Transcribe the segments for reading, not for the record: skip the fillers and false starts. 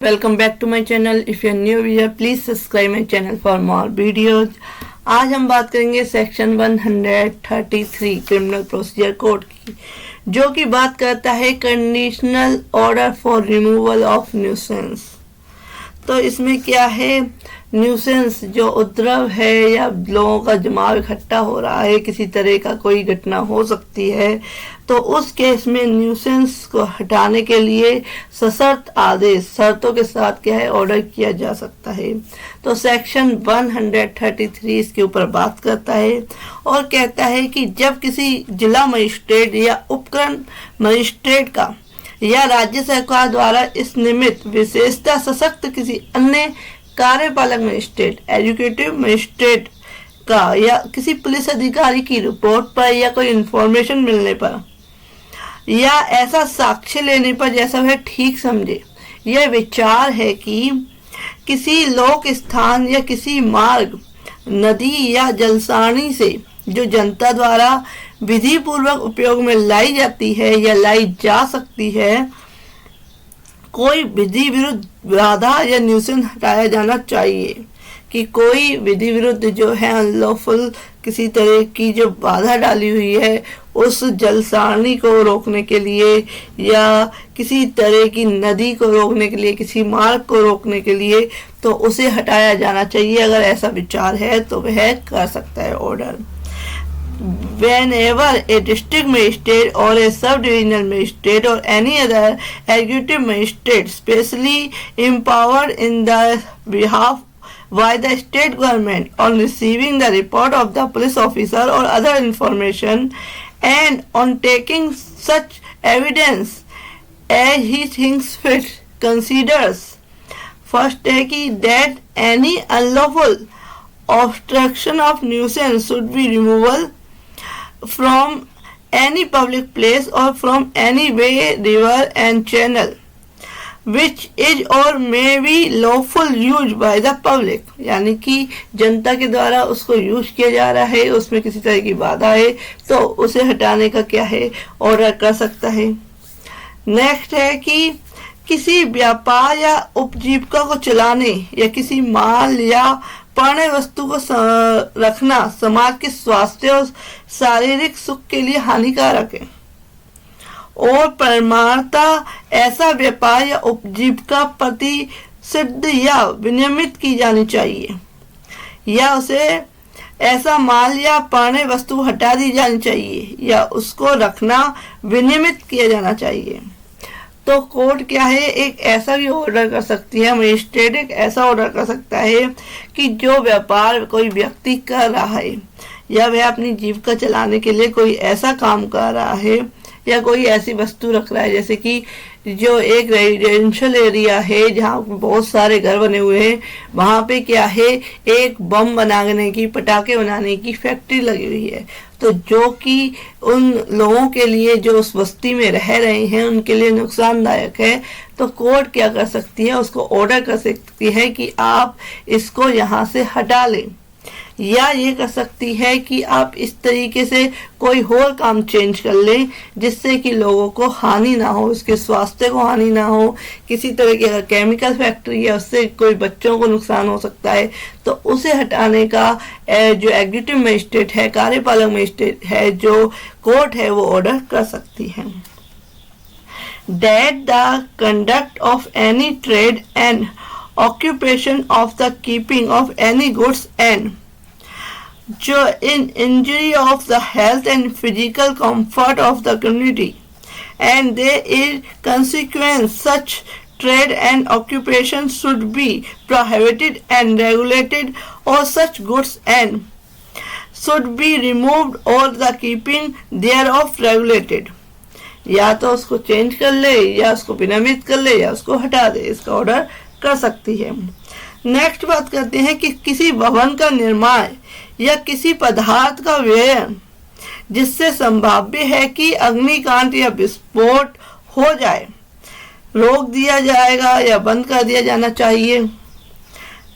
Welcome back to my channel. If you are new here, please subscribe my channel for more videos. आज हम बात करेंगे section 133 criminal procedure code की, जो कि बात करता है conditional order for removal of nuisance. तो इसमें क्या है, न्यूसेंस जो उपद्रव है या लोगों का जमाव इकट्ठा हो रहा है, किसी तरह का कोई घटना हो सकती है, तो उस केस में न्यूसेंस को हटाने के लिए सशर्त आदेश, शर्तों के साथ क्या है, ऑर्डर किया जा सकता है। तो सेक्शन 133 इसके ऊपर बात करता है और कहता है कि जब किसी जिला मजिस्ट्रेट या उपखंड मजिस्ट्रेट का या राज्य सरकार द्वारा इस निमित्त विशेषता सशक्त किसी अन्य कार्यपालक मजिस्ट्रेट, एजुकेटिव मजिस्ट्रेट का या किसी पुलिस अधिकारी की रिपोर्ट पर या कोई इंफॉर्मेशन मिलने पर या ऐसा साक्ष्य लेने पर जैसा वह ठीक समझे, यह विचार है कि किसी लोक स्थान या किसी मार्ग, नदी या जलसानी से जो जनता द्वारा विधि पूर्वक उपयोग में लाई जाती है या लाई जा सकती है, कोई विधि विरुद्ध बाधा या न्यूसेंस हटाया जाना चाहिए। कि कोई विधि विरुद्ध जो है अनलॉफुल किसी तरह की जो बाधा डाली हुई है उस जलसानी को रोकने के लिए या किसी तरह की नदी को रोकने के लिए, किसी मार्ग को रोकने के लिए, तो उसे हटाया जाना चाहिए। अगर ऐसा विचार है तो वह कर सकता है order. Whenever a district magistrate or a sub-divisional magistrate or any other executive magistrate specially empowered in the behalf by the state government on receiving the report of the police officer or other information and on taking such evidence as he thinks fit considers, first है कि that any unlawful obstruction of nuisance should be removable from any public place or from any way, river and channel which is or may be lawful used by the public, यानी कि जनता के द्वारा उसको use किया जा रहा है, उसमें किसी तरह की बाधा है तो उसे हटाने का क्या है, ऑर्डर कर सकता है। नेक्स्ट है कि किसी व्यापार या उपजीविका को चलाने या किसी माल या प्राणी वस्तु को रखना समाज के स्वास्थ्य और शारीरिक सुख के लिए हानिकारक है और प्रमाणतः ऐसा व्यापार या उपजीविका प्रतिषिद्ध या विनियमित की जानी चाहिए या उसे ऐसा माल या प्राणी वस्तु हटा दी जानी चाहिए या उसको रखना विनियमित किया जाना चाहिए। तो कोर्ट क्या है, एक ऐसा भी ऑर्डर कर सकती है, मजिस्ट्रेट एक ऐसा ऑर्डर कर सकता है कि जो व्यापार कोई व्यक्ति कर रहा है या वह अपनी जीविका चलाने के लिए कोई ऐसा काम कर रहा है या कोई ऐसी वस्तु रख रहा है, जैसे कि जो एक रेजिडेंशियल एरिया है जहाँ बहुत सारे घर बने हुए हैं, वहाँ पे क्या है, एक बम बनाने की, पटाखे बनाने की फैक्ट्री लगी हुई है, तो जो कि उन लोगों के लिए जो उस बस्ती में रह रहे हैं उनके लिए नुकसानदायक है। तो कोर्ट क्या कर सकती है, उसको ऑर्डर कर सकती है कि आप इसको यहाँ से हटा लें, या ये कर सकती है कि आप इस तरीके से कोई और काम चेंज कर लें जिससे कि लोगों को हानि ना हो, उसके स्वास्थ्य को हानि ना हो। किसी तरह की अगर केमिकल फैक्ट्री है उससे कोई बच्चों को नुकसान हो सकता है, तो उसे हटाने का जो एग्जीक्यूटिव मजिस्ट्रेट है, कार्यपालक मजिस्ट्रेट है, जो कोर्ट है, वो ऑर्डर कर सकती है। That the conduct of any trade and occupation of the keeping of any goods and जो in injury of the health and physical comfort of the community and there is consequence such trade and occupation should be prohibited and regulated or such goods and should be removed or the keeping thereof regulated, या तो उसको change कर ले या उसको विनियमित कर ले या उसको हटा दे, इसका ऑर्डर कर सकती है। नेक्स्ट बात करते हैं कि किसी भवन का निर्माण या किसी पदार्थ का व्यय जिससे संभाव्य है कि अग्निकांड या विस्फोट हो जाए, रोक दिया जाएगा या बंद कर दिया जाना चाहिए।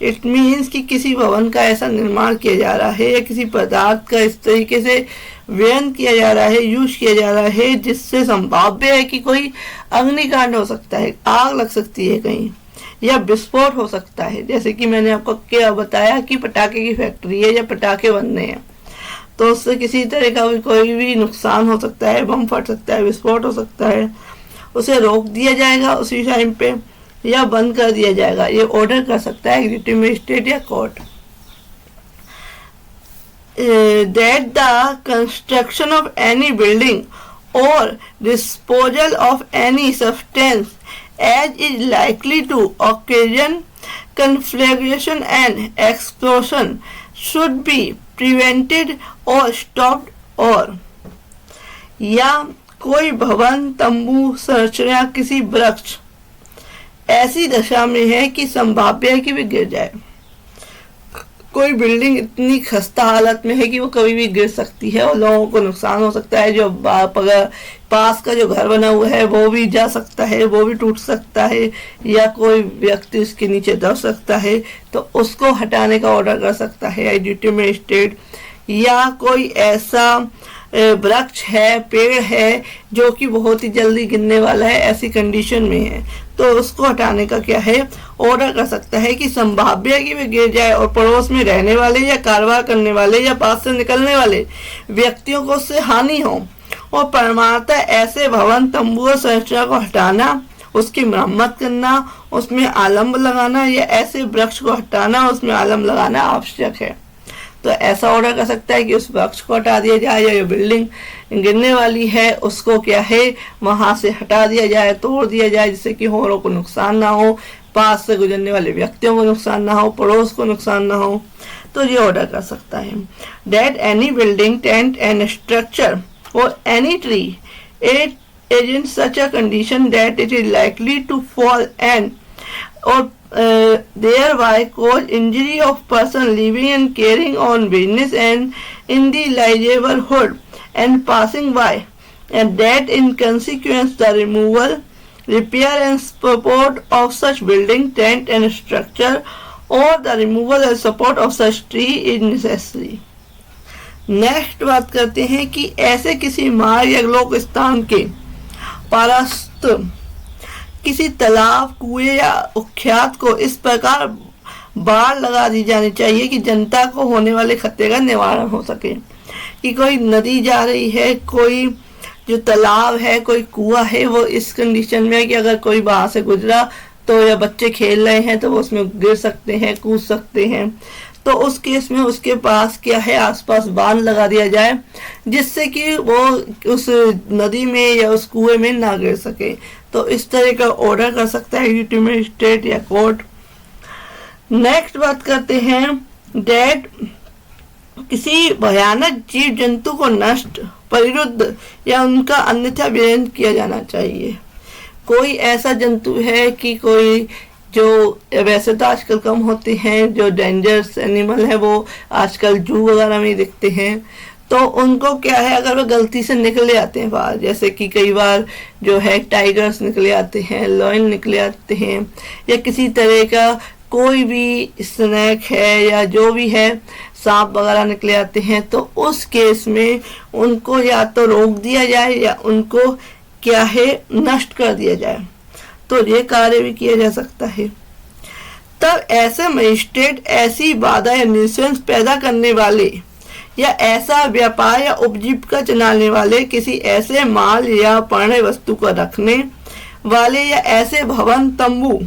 इट मीन्स कि किसी भवन का ऐसा निर्माण किया जा रहा है या किसी पदार्थ का इस तरीके से व्ययन किया जा रहा है, यूज किया जा रहा है जिससे संभाव्य है कि कोई अग्निकांड हो सकता है, आग लग सकती है कहीं, या विस्फोट हो सकता है। जैसे कि मैंने आपको क्या बताया कि पटाखे की फैक्ट्री है या पटाखे बनने हैं, तो उससे किसी तरह का भी कोई भी नुकसान हो सकता है, बम फट सकता है, विस्फोट हो सकता है, उसे रोक दिया जाएगा उसी टाइम पे या बंद कर दिया जाएगा। ये ऑर्डर कर सकता है एग्जीक्यूटिव मजिस्ट्रेट या court. That the construction of any building or disposal of any substance as is likely to occasion conflagration and explosion should be prevented or stopped, और या कोई भवन, तंबू, संरचना, किसी वृक्ष ऐसी दशा में है कि संभाव्य है कि वे गिर जाए। कोई बिल्डिंग इतनी खस्ता हालत में है कि वो कभी भी गिर सकती है और लोगों को नुकसान हो सकता है। जो पास का जो घर बना हुआ है वो भी जा सकता है, वो भी टूट सकता है, या कोई व्यक्ति उसके नीचे दब सकता है, तो उसको हटाने का ऑर्डर कर सकता है एग्जीक्यूटिव मजिस्ट्रेट। या कोई ऐसा वृक्ष है, पेड़ है जो कि बहुत ही जल्दी गिरने वाला है, ऐसी कंडीशन में है, तो उसको हटाने का क्या है, ऑर्डर कर सकता है कि संभाव्य है कि वे गिर जाए और पड़ोस में रहने वाले या कारोबार करने वाले या पास से निकलने वाले व्यक्तियों को उससे हानि हो, और परमाणुतः ऐसे भवन, तंबू और संरचना को हटाना, उसकी मरम्मत करना, उसमें आलम्ब लगाना या ऐसे वृक्ष को हटाना, उसमें आलम्ब लगाना आवश्यक है। तो ऐसा ऑर्डर कर सकता है कि उस वृक्ष को हटा दिया जाए, या जो बिल्डिंग गिरने वाली है उसको क्या है वहां से हटा दिया जाए, तोड़ दिया जाए, जिससे कि औरों को नुकसान ना हो, पास से गुजरने वाले व्यक्तियों को नुकसान ना हो, पड़ोस को नुकसान ना हो, तो ये ऑर्डर कर सकता है। That any building, tent and structure और any tree is in such a condition that it is likely to fall and और thereby cause injury of person living and carrying on business and in the neighborhood and passing by, and that in consequence the removal, repair and support of such building, tent and structure or the removal and support of such tree is necessary. Next बात करते हैं कि ऐसे किसी मार्ग या लोक स्थान के पारस्थ किसी तालाब, कुएं या उख्यात को इस प्रकार बाड़ लगा दी जानी चाहिए कि जनता को होने वाले खतरे का निवारण हो सके। कि कोई नदी जा रही है, कोई जो तालाब है, कोई कुआं है, वो इस कंडीशन में है कि अगर कोई वहां से गुजरा तो या बच्चे खेल रहे हैं तो वो उसमें गिर सकते हैं, कूद सकते हैं, तो उस केस में उसके पास क्या है, आसपास बांध लगा दिया जाए जिससे कि वो उस नदी में या उस कुएं में ना गिर सके। तो इस तरह का ऑर्डर कर सकता है एग्जीक्यूटिव मजिस्ट्रेट या कोर्ट। नेक्स्ट बात करते हैं डेट किसी भयानक जीव जंतु को नष्ट, परिरुद्ध या उनका अन्यथा विलीन किया जाना चाहिए। कोई ऐसा जंतु है कि कोई जो वैसे तो आजकल कम होते हैं, जो डेंजरस एनिमल है वो आजकल जू वगैरह में दिखते हैं, तो उनको क्या है अगर वो गलती से निकले आते हैं बाहर, जैसे कि कई बार जो है टाइगर्स निकले आते हैं, लॉयन निकले आते हैं, या किसी तरह का कोई भी स्नैक है या जो भी है सांप वगैरह निकले आते हैं, तो उस केस में उनको या तो रोक दिया जाए या उनको क्या है नष्ट कर दिया जाए। तो ये कार्य भी किया जा सकता है। तब ऐसे मजिस्ट्रेट ऐसी बाधा या न्यूसेंस पैदा करने वाले या ऐसा व्यापार या उपजीविका चलाने वाले, किसी ऐसे माल या पर्याय वस्तु को रखने वाले या ऐसे भवन, तंबू,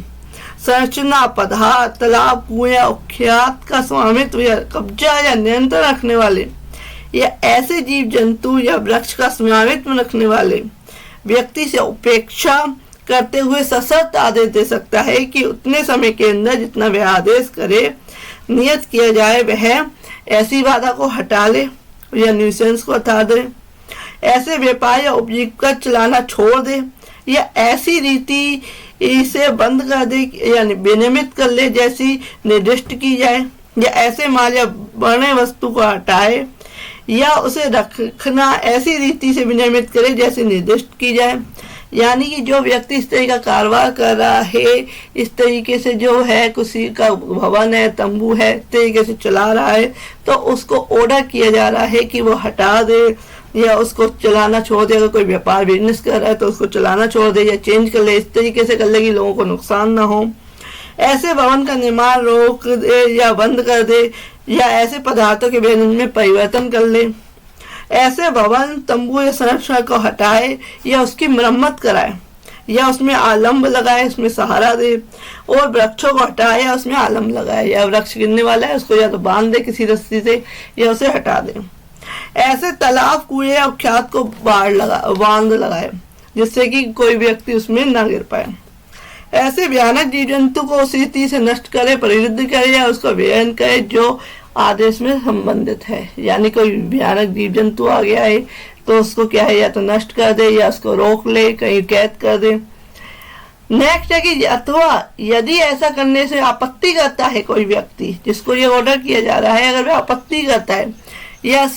संरचना, पदार्थ, तालाब, कुएं, उख्यात का स्वामित्व या कब्जा या नियंत्रण रखने वाले या ऐसे जीव जंतु या वृक्ष का स्वामित्व रखने वाले व्यक्ति से उपेक्षा करते हुए सशर्त आदेश दे सकता है कि उतने समय के अंदर जितना वह आदेश करे नियत किया जाए वह ऐसी बाधा को हटा ले या न्यूसेंस को हटा दे, ऐसे व्यापार या उपजीविका चलाना छोड़ दे या ऐसी रीति इसे बंद कर दे या विनियमित कर ले जैसी निर्दिष्ट की जाए, या ऐसे माल या बने वस्तु को हटाए या उसे रखना ऐसी रीति से विनियमित करे जैसे निर्दिष्ट की जाए। यानी कि जो व्यक्ति इस तरह का कारोबार कर रहा है, इस तरीके से जो है किसी का भवन है, तंबू है, इस तरीके से चला रहा है, तो उसको ऑर्डर किया जा रहा है कि वो हटा दे या उसको चलाना छोड़ दे। अगर कोई व्यापार बिजनेस कर रहा है तो उसको चलाना छोड़ दे या चेंज कर ले, इस तरीके से कर ले कि लोगों को नुकसान ना हो। ऐसे भवन का निर्माण रोक दे या बंद कर दे या ऐसे पदार्थों के व्यंजन में परिवर्तन कर ले। ऐसे भवन, तंबू या संरचना को हटाए या उसकी मरम्मत कराए या उसमें आलम्ब लगाए, उसमें सहारा दे, और वृक्षों को हटाए या उसमें आलम्ब लगाए, या वृक्ष गिरने वाला है उसको या तो बांध दे किसी रस्सी से या उसे हटा दे। ऐसे तालाब, कुएं या खेत को बांध लगाए जिससे कि कोई व्यक्ति उसमें न गिर पाए। ऐसे भयानक जीव जंतु को उसी रीति से नष्ट करे, परिरुद्ध करे या उसको व्ययन करे जो आदेश में संबंधित है। यानी कोई भयानक जीव जंतु आ गया है तो उसको क्या है, या तो नष्ट कर दे या उसको रोक ले, कहीं कैद कर दे। नेक्स्ट है कि अथवा यदि ऐसा करने से आपत्ति करता है कोई व्यक्ति जिसको ये ऑर्डर किया जा रहा है, अगर वह आपत्ति करता है या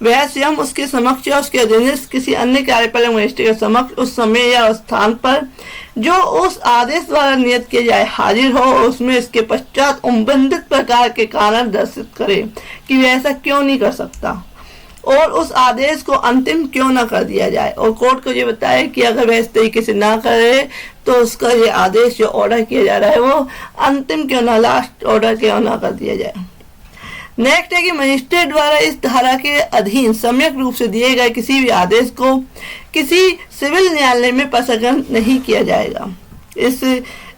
वह स्वयं उसके समक्ष या उसके अधीनस्थ किसी अन्य कार्यपालक मजिस्ट्रेट के समक्ष उस समय या स्थान पर जो उस आदेश द्वारा नियत किया जाए हाजिर हो, उसमें इसके पश्चात संबंधित प्रकार के कारण दर्शित करे कि वह ऐसा क्यों नहीं कर सकता और उस आदेश को अंतिम क्यों ना कर दिया जाए, और कोर्ट को ये बताए कि अगर वह इस तरीके से ना करे तो उसका ये आदेश जो ऑर्डर किया जा रहा है वो अंतिम क्यों ना, लास्ट ऑर्डर क्यों ना कर दिया जाए। नेक्स्ट है कि मजिस्ट्रेट द्वारा इस धारा के अधीन सम्यक रूप से दिए गए किसी भी आदेश को किसी सिविल न्यायालय में प्रसंग नहीं किया जाएगा। इस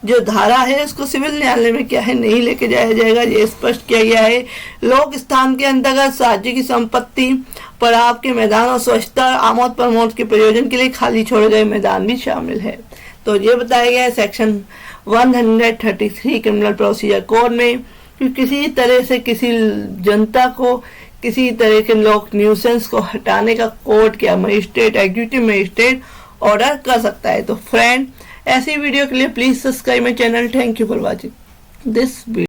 जो धारा है उसको सिविल न्यायालय में क्या है नहीं लेके जाया जाएगा, ये स्पष्ट किया गया है। लोक स्थान के अंतर्गत राज्य की संपत्ति, पड़ाव के मैदान और स्वच्छता और आमोद प्रमोद के प्रयोजन के लिए खाली छोड़े गए मैदान भी शामिल है। तो ये बताया गया है सेक्शन 133 क्रिमिनल प्रोसीजर कोड में कि किसी तरह से किसी जनता को किसी तरह के लोक न्यूसेंस को हटाने का कोर्ट क्या मजिस्ट्रेट, एग्जीक्यूटिव मजिस्ट्रेट ऑर्डर कर सकता है। तो फ्रेंड, ऐसी वीडियो के लिए please subscribe my channel. Thank you for watching this video.